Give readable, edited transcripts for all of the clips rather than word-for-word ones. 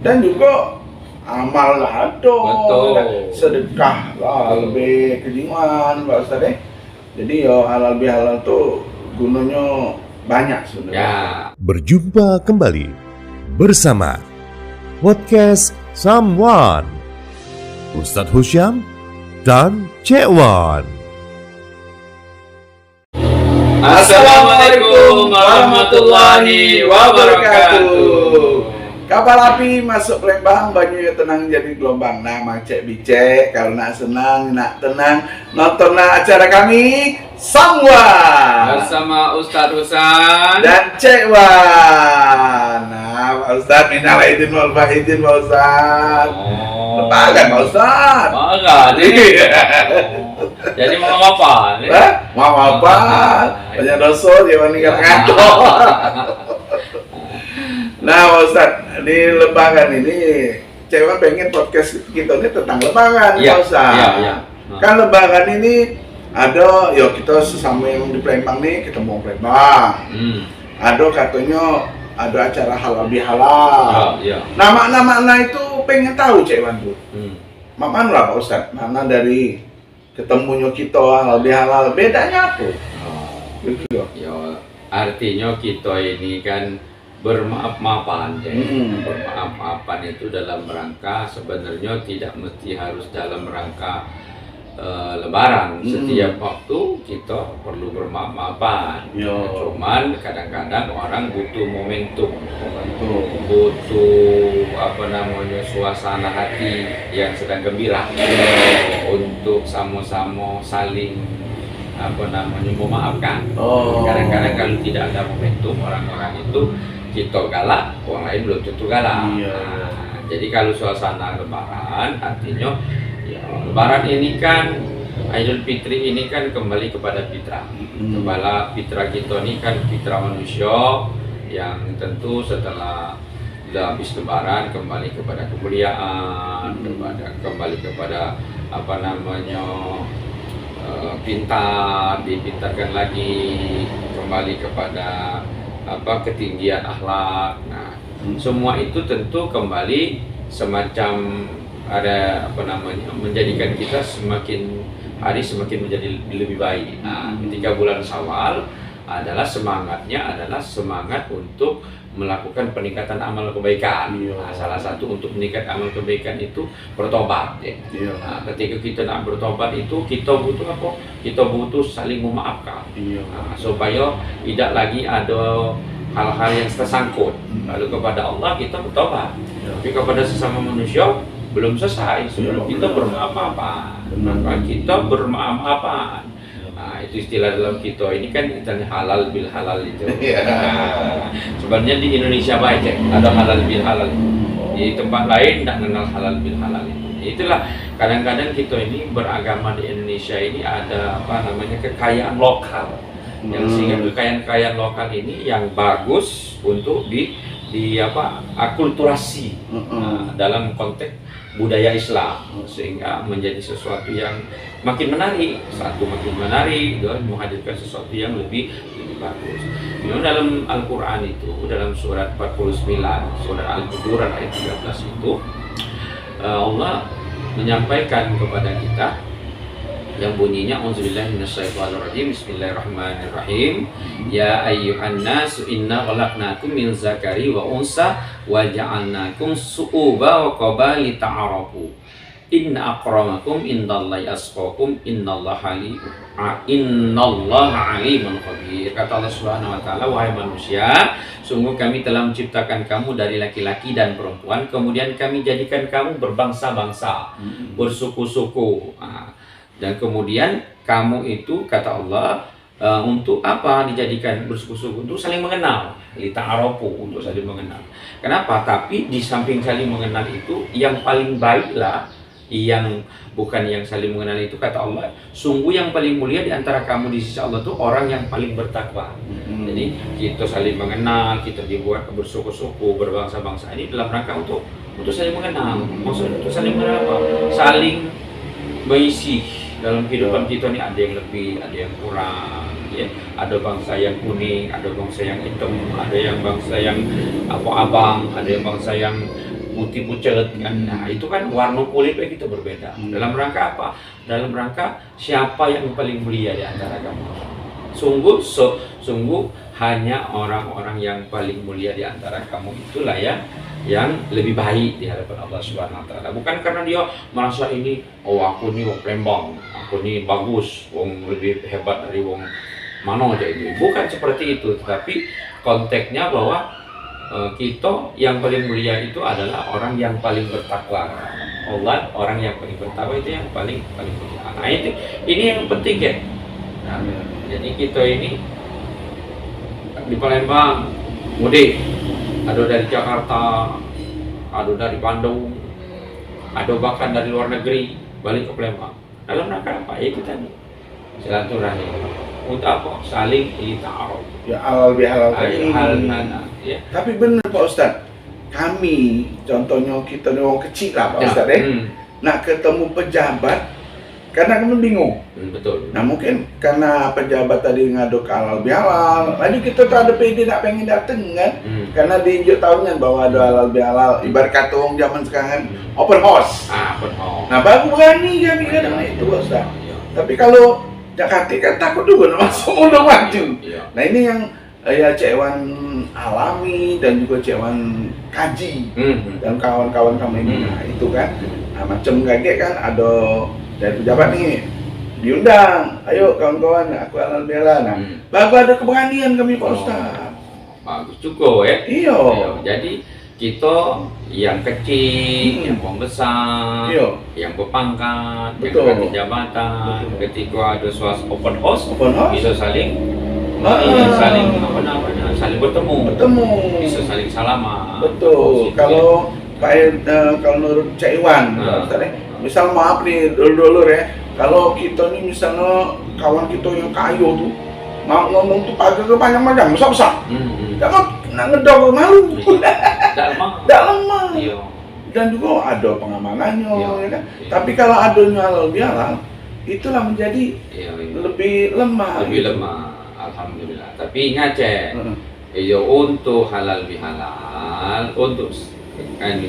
Dan juga amal lah Betul. sedekah lah lebih kejiwaan Pak Ustadz ya. Jadi yo halal bihalal tuh gunanya banyak sebenarnya. Ya. Berjumpa kembali bersama podcast Someone Ustadz Husyam dan Cek Wan. Assalamualaikum warahmatullahi wabarakatuh. Kapal api masuk Lembang, banyunya tenang jadi gelombang. Nah, Mang Cek Bicek, kalau nak senang, nak tenang, nonton acara kami Someone Bersama Ustadz Husan dan Cek Wan. Nah, Pak Ustadz, minal aidin wal faizin Pak Ustadz. Lebaran Pak Ustadz. Marah nih. Jadi mau apa? Mau apa? Banyak dosa dia meninggal kantor. Nah, Pak Ustadz, di Lebaran ini Cewek pengen podcast kita ini tentang Lebaran, Pak Ustadz. Iya. Kan Lebaran ini ada, kita sesama yang di Palembang nih, kita mau Palembang. Ada katanya ada acara halal bihalal. Iya. Nama itu pengen tahu Cewek tuh. Mana lah Pak Ustadz, mana dari ketemunya kita halal bihalal, bedanya apa? Gitu loh. Ya, artinya kita ini kan bermaaf-maafan, bermaaf-maafan itu dalam rangka sebenarnya tidak mesti harus dalam rangka Lebaran. Setiap waktu kita perlu bermaaf-maafan. Cuman kadang-kadang orang butuh momentum, butuh suasana hati yang sedang gembira untuk sama-sama saling memaafkan. Kadang-kadang kalau tidak ada momentum, orang-orang itu kita galak, orang lain belum tentu galak. Jadi kalau suasana Lebaran, artinya ya, Lebaran ini kan Idul Fitri ini kan kembali kepada fitrah. Kepala fitrah kita ini kan fitrah manusia yang tentu setelah habis Lebaran kembali kepada kemuliaan, kembali kepada pintar, dipintarkan lagi, kembali kepada ketinggian akhlak. Nah, semua itu tentu kembali semacam ada menjadikan kita semakin hari semakin menjadi lebih baik. Nah, ketika bulan Syawal adalah semangat untuk melakukan peningkatan amal kebaikan. Nah, salah satu untuk meningkatkan amal kebaikan itu bertobat. Nah, ketika kita nak bertobat itu kita butuh apa? Kita butuh saling memaafkan. Nah, supaya tidak lagi ada hal-hal yang tersangkut. Lalu kepada Allah kita bertobat. Tapi kepada sesama manusia belum selesai sebelum kita bermaaf-maafan. Maka kita bermaaf-maafan. Nah, itu istilah dalam kita ini kan istilahnya halal bil halal itu. Sebenarnya di Indonesia baik ada halal bil halal. Di tempat lain tidak kenal halal bil halal itu. Itulah kadang-kadang kita ini beragama di Indonesia ini ada kekayaan lokal. Yang sehingga kekayaan lokal ini yang bagus untuk akulturasi dalam konteks budaya Islam, sehingga menjadi sesuatu yang makin menarik, dan menghadirkan sesuatu yang lebih bagus. Dalam Al-Quran itu, dalam surat 49, surat Al-Hujurat ayat 13 itu, Allah menyampaikan kepada kita yang bunyinya auzubillahi minasyaitonirrajim, bismillahirrahmanirrahim, ya ayyuhan nasu inna khalaqnakum min zakari wa unsa wa ja'alnakum su'uba wa qabali ta'arafu inna akramakum indallahi asqakum innallaha alimun khabir. Kata Allah Subhanahu wa taala, wahai manusia, sungguh kami telah menciptakan kamu dari laki-laki dan perempuan, kemudian kami jadikan kamu berbangsa-bangsa, bersuku-suku. Dan kemudian kamu itu, kata Allah, untuk apa dijadikan bersuku-suku? Untuk saling mengenal, lita'arofu, untuk saling mengenal. Kenapa? Tapi di samping saling mengenal itu, yang paling baiklah, yang bukan yang saling mengenal itu, kata Allah, sungguh yang paling mulia di antara kamu di sisi Allah itu orang yang paling bertakwa. Jadi kita saling mengenal, kita dibuat bersuku-suku, berbangsa-bangsa ini dalam rangka untuk saling mengenal. Maksudnya untuk saling mengenal apa? Saling mengisi dalam kehidupan kita ini, ada yang lebih, ada yang kurang, ya. Ada bangsa yang kuning, ada bangsa yang hitam, ada yang bangsa yang abang, ada yang bangsa yang putih pucet kan. Nah, itu kan warna kulit kita berbeda. Dalam rangka apa? Dalam rangka siapa yang paling mulia di antara kamu? Sungguh hanya orang-orang yang paling mulia di antara kamu itulah ya yang lebih baik di hadapan Allah Subhanahu wa taala. Bukan karena dia merasa ini, oh aku nih wong Palembang, aku nih bagus, wong lebih hebat dari wong mana aja itu. Bukan seperti itu, tetapi konteksnya bahwa kita yang paling mulia itu adalah orang yang paling bertakwa. Allah, orang yang paling bertakwa itu yang paling mulia. Nah, ini yang penting ya. Nah, jadi kita ini di Palembang mudik, ada dari Jakarta, ada dari Bandung, ada bahkan dari luar negeri balik ke Palembang. Dalam rangka apa? Ya kita nih silaturahmi. Untuk apa? Saling ta'aruf. Ya halal bihalal tadi. Ya. Tapi benar Pak Ustadz, kami contohnya kita nih orang kecil lah Pak Ustadz nak ketemu pejabat, karena kami bingung. Betul. Nah mungkin karena pejabat tadi ngaduk halal bihalal, lalu kita tuh ada PD nak pengen dateng kan, karena diinjak tahunya bahwa ada halal bihalal. Ibarat kata orang zaman sekarang kan, open house. Open house. Nah baru berani kami kadang itu Pak Ustadz. Tapi kalau Jakarta kan takut juga nak masuk udah maju. Nah ini yang ya Cek Wan alami dan juga Cek Wan kaji dan kawan-kawan kami ini. Nah itu kan, nah macam kayak kan ada dari pejabat nih diundang, ayo kawan-kawan aku halal bihalal. Nah baru ada keberanian kami Pak Ustaz. Bagus juga ya. Iya. Jadi kita yang kecil, yang besar, yang berpangkat, yang dapat jabatan, ketika ada suasana open house, bisa saling saling bertemu, bisa saling salaman. Betul. Kalau kalau menurut Cek Iwan, misal maaf nih dulu ya, kalau kita nih misalnya kawan kita yang kayu tuh mau ngomong tuh pagar ke panjang-panjang, besar-besar, nak ngedor malu, tidak lemah. Dan juga ada pengamanannya, ya kan? Tapi kalau adanya halal bihalal, itulah menjadi lebih lemah. Alhamdulillah. Tapi ingat Cek, untuk halal bihalal, untuk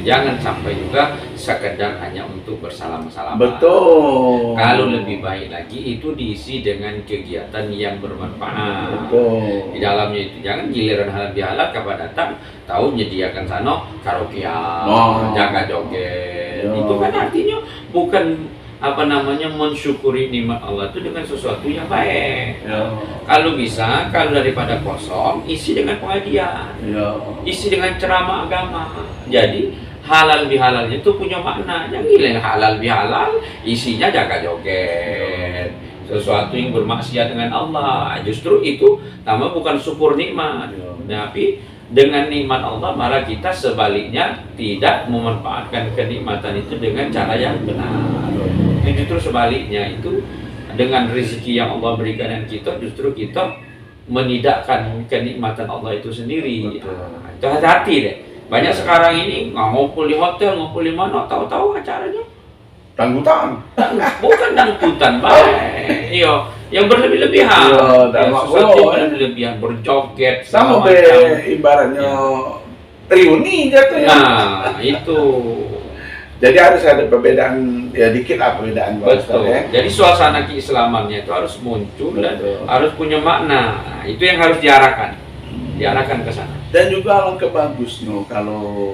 jangan sampai juga sekedar hanya untuk bersalam-salaman. Betul. Kalau lebih baik lagi itu diisi dengan kegiatan yang bermanfaat. Betul. Di dalamnya itu jangan giliran halal bihalal kapan datang tahu menyediakan sana karaokean, jaga joget. Itu kan artinya bukan mensyukuri nikmat Allah itu dengan sesuatu yang baik. Kalau bisa, kalau daripada kosong, isi dengan pengajian, isi dengan ceramah agama. Jadi halal bihalalnya itu punya makna. Yang gila halal bihalal, isinya jaga joget, sesuatu yang bermaksiat dengan Allah. Justru itu nama bukan syukur nikmat, tapi dengan nikmat Allah malah kita sebaliknya tidak memanfaatkan kenikmatan itu dengan cara yang benar. Justru sebaliknya itu dengan rezeki yang Allah berikan dan kita justru kita menidakkan kenikmatan Allah itu sendiri. Itu hati-hati deh. Banyak sekarang ini ngumpul di hotel, ngumpul di mana, tahu-tahu acaranya dangdutan. Bukan dangdutan, baik. Iya, yang berlebih-lebihan. Sesuatu yang berlebih-lebihan, berjoget sama ibaratnya reuni jatuhnya. Nah, itu. Jadi harus ada perbedaan, ya dikit lah perbedaan. Betul. Jadi suasana keislamannya itu harus muncul dan harus punya makna. Nah, itu yang harus diarahkan ke sana. Dan juga alangkah bagusnya kalau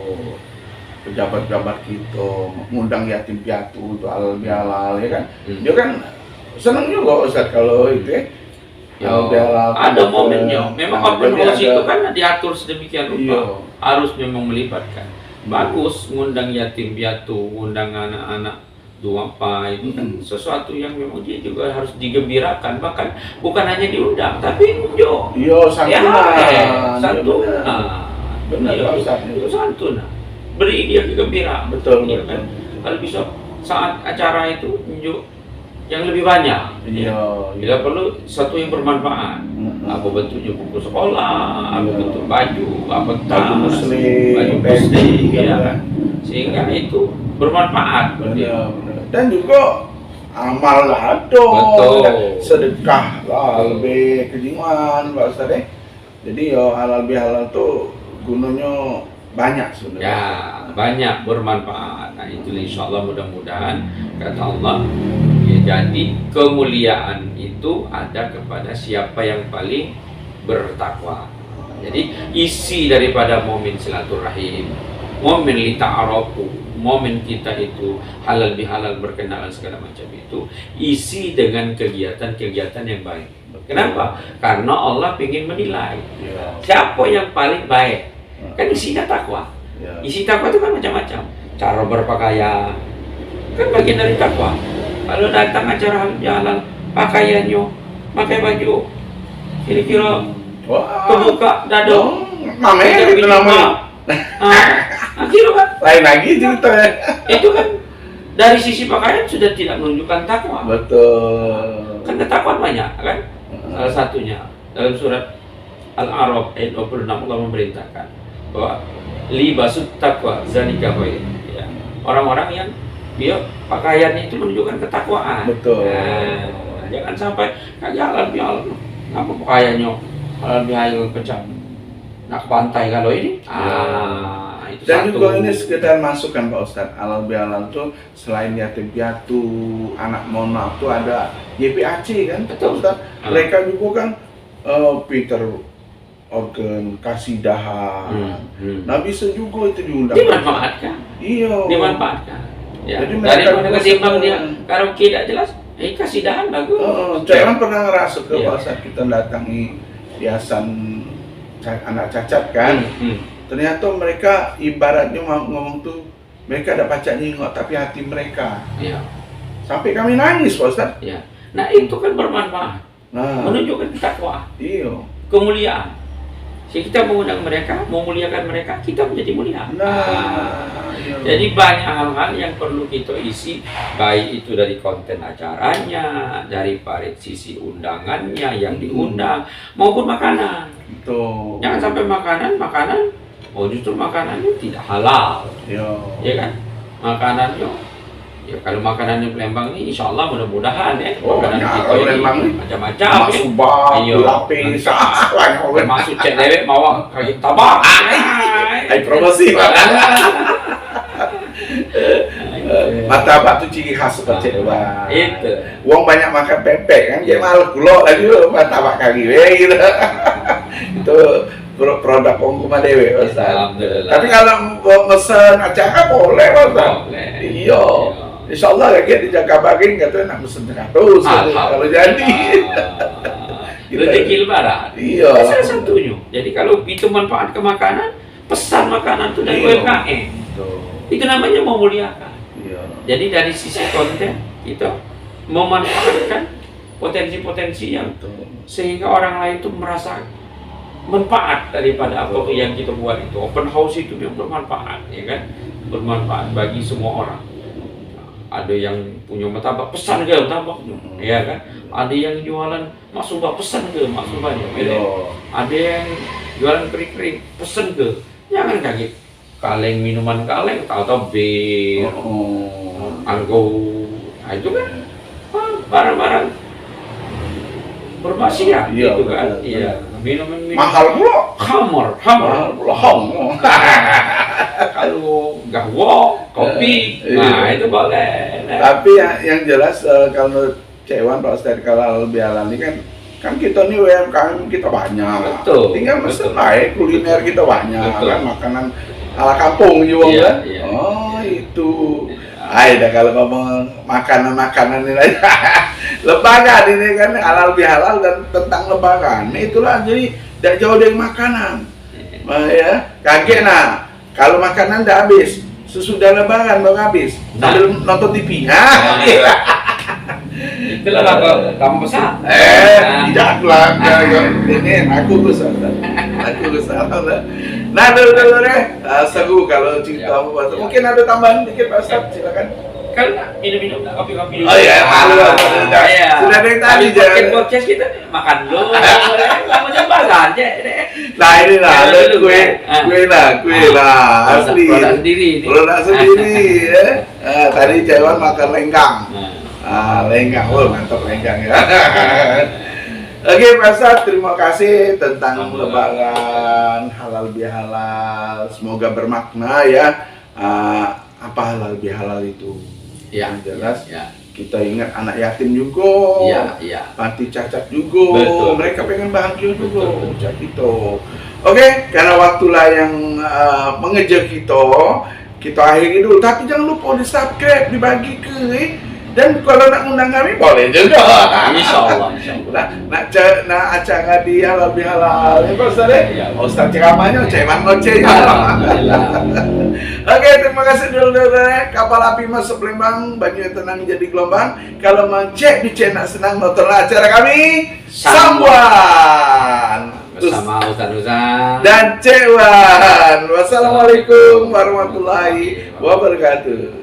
pejabat-pejabat kita mengundang yatim piatu untuk halal bihalal, ya kan? Dia kan senang juga Ustaz kalau itu ya. Ada momennya. Memang open house itu kan diatur sedemikian rupa. Harus memang melibatkan. Bagus ngundang yatim piatu, ngundang anak-anak duafa itu kan sesuatu yang memang dia juga harus digembirakan, bahkan bukan hanya diundang tapi santuna. Benar itu santuna. Beri dia kegembiraan. Betul. Kan? Kalau bisa saat acara itu unjuk yang lebih banyak. Bila perlu satu yang bermanfaat. Apa bentuknya buku sekolah, apa bentuk baju, apa baju muslim, ya kan? Sehingga itu bermanfaat. Dan juga amal lah sedekah lah lebih kejiwaan Pak Ustaz. Jadi halal bihalal tuh gunanya banyak sebenarnya. Ya, banyak bermanfaat. Nah, itu insya Allah mudah-mudahan kata Allah. Ya, jadi kemuliaan itu ada kepada siapa yang paling bertakwa. Jadi isi daripada momen silaturahim, momen lita'arafu, momen kita itu halal bihalal berkenalan segala macam itu isi dengan kegiatan-kegiatan yang baik. Kenapa? Karena Allah ingin menilai siapa yang paling baik. Kan isinya takwa. Isi takwa itu kan macam-macam. Cara berpakaian kan bagian dari takwa. Kalau datang acara halal, pakaiannya pakai baju kira-kira kebuka dada, namanya itu namanya. Akhirnya kan Lain lagi ceritanya. itu kan dari sisi pakaian sudah tidak menunjukkan takwa. Betul. Kan ketakwaan banyak kan? Salah satunya dalam surat Al-A'raf ayat 26 Allah memerintahkan bahwa libasut taqwa zalika khair. Ya. Orang-orang yang dia pakaiannya itu menunjukkan ketakwaan. Betul. Nah, jangan sampai kayak halal bihalal. Apa pakaiannya halal bihalal pecah. Nak pantai kalau ini. Itu Dan satu. juga ini sekedar masukan Pak Ustadz. Halal bihalal tuh selain yatim piatu, anak mohon maaf tuh ada YPAC kan, Betul. Ustadz. Mereka juga kan Peter organ kasidahan. Nah bisa juga itu diundang. Dimanfaatkan. Iya. Dimanfaatkan. Ya. Jadi mereka Daripada juga ketimbang dia senang. kalau tidak jelas, kasih dahan bagus. Jangan pernah ngerasa ke Iya. Pak Ustadz kita datangi yayasan anak cacat kan. Ternyata mereka ibaratnya mau ngomong tuh mereka ada pacak nyingok tapi hati mereka. Iya. Sampai kami nangis Pak Ustadz. Iya. Nah itu kan bermanfaat, Nah, menunjukkan takwa, iya. kemuliaan. Jadi kita mengundang mereka, memuliakan mereka, kita menjadi mulia. Iya. Jadi banyak hal-hal yang perlu kita isi, baik itu dari konten acaranya, dari sisi undangannya yang diundang, maupun makanan. Betul. Jangan sampai makanan, justru makanannya tidak halal, Iya. ya kan? Makanannya, ya kalau makanannya Palembang ini, insya Allah mudah-mudahan ya. Makanan banyak kita kalau ini Palembang ini. macam-macam. Mas Ya. Subah, Iya. lapis, banyak. Masuk cek dewek mau kayak tabak. Hai promosi Pak. Martabak tuh ciri khas seperti itu Pak. Itu. Uang banyak makan pempek kan, dia malah gulok lagi martabak kaki gitu. Itu produk Pongkuma Dewe Ustaz. Alhamdulillah. Tapi kalau mau mesen acara boleh Ustaz. Boleh. Iya. Insya Allah lagi di Jakabaring katanya nak mesen 100 kalau jadi. Rezeki lebaran. Iya. Salah satunya. Jadi kalau itu manfaat ke makanan, pesan makanan itu dari Iya. UMKM. Tuh. Itu namanya memuliakan. Iya. Jadi dari sisi konten kita memanfaatkan potensi-potensi yang Tuh. sehingga orang lain itu merasa manfaat daripada apa yang kita buat itu. Open house itu yang bermanfaat, ya kan? Bermanfaat bagi semua orang. Ada yang punya martabak, pesan ke martabaknya, ya kan? Ada yang jualan maksubah, pesan ke maksubahnya, Iya. ada yang jualan kering-kering, pesan ke. Jangan kaget. Kaleng minuman kaleng, tahu-tahu bir, anggur, nah, itu kan barang-barang bermaksiat, Iya, gitu kan? betul. Iya, minuman Mahal pula. Hammer. Mahal pula. Kalau gahwo, kopi, Iya. nah itu boleh. Nah, Tapi yang jelas kalau Cewan Pak Ustadz kalau lebih halal ini kan kita nih UMKM kita banyak. Betul, Tinggal mesen betul. baik kuliner kita banyak Betul. kan makanan ala kampung juga Iya, kan. iya. Oh itu. Dah kalau ngomong makanan ini aja. Lebaran ini kan halal bihalal dan tentang lebaran. Nah, itulah jadi tidak jauh dari makanan. Ya, kaget nah. Kalau makanan udah habis, sesudah lebaran baru habis. Sambil nonton TV. itulah apa kamu pesan. Tidak lah. Ini aku besar. Nah, dulu deh. Seru kalau cerita Pak Ustadz. Mungkin ada tambahan dikit Pak Ustadz, silakan. Kan minum-minum, kopi-kopi dulu. Oh iya, malu. Iya. Sudah dari tadi jangan. Podcast kita makan dulu. Kamu coba aja. Nah ini lah, Ya, ada dulu, kue kan? lah, asli. Produk sendiri ini. Produk sendiri. Ya. Tadi Cewan makan lenggang. Nah. Lenggang, mantap lenggang ya. Oke, Pak Ustadz, terima kasih tentang Alhamdulillah. lebaran halal bihalal. Semoga bermakna ya. Apa halal bihalal itu? Ya, Yang jelas ya, kita ingat anak yatim juga, ya. panti cacat juga, Betul, mereka betul. pengen bahagia juga, Betul, betul. cak gitu. Oke, karena waktulah yang mengejar kita akhiri dulu. Tapi jangan lupa di subscribe, dibagi ke, dan kalau nak undang kami boleh juga. Insya Allah, insya Allah. Nak acara di halal bihalal, ya Pak Ustaz Ya. Ustaz ceramahnya ceman ngoceh. Alhamdulillah. Oke, terima kasih dulu. Kapal api masuk Lembang, banyak tenang jadi gelombang. Kalau mau cek di channel senang nontonlah acara kami Samwan Bersama Ustaz dan Cewan. Wassalamualaikum warahmatullahi wabarakatuh.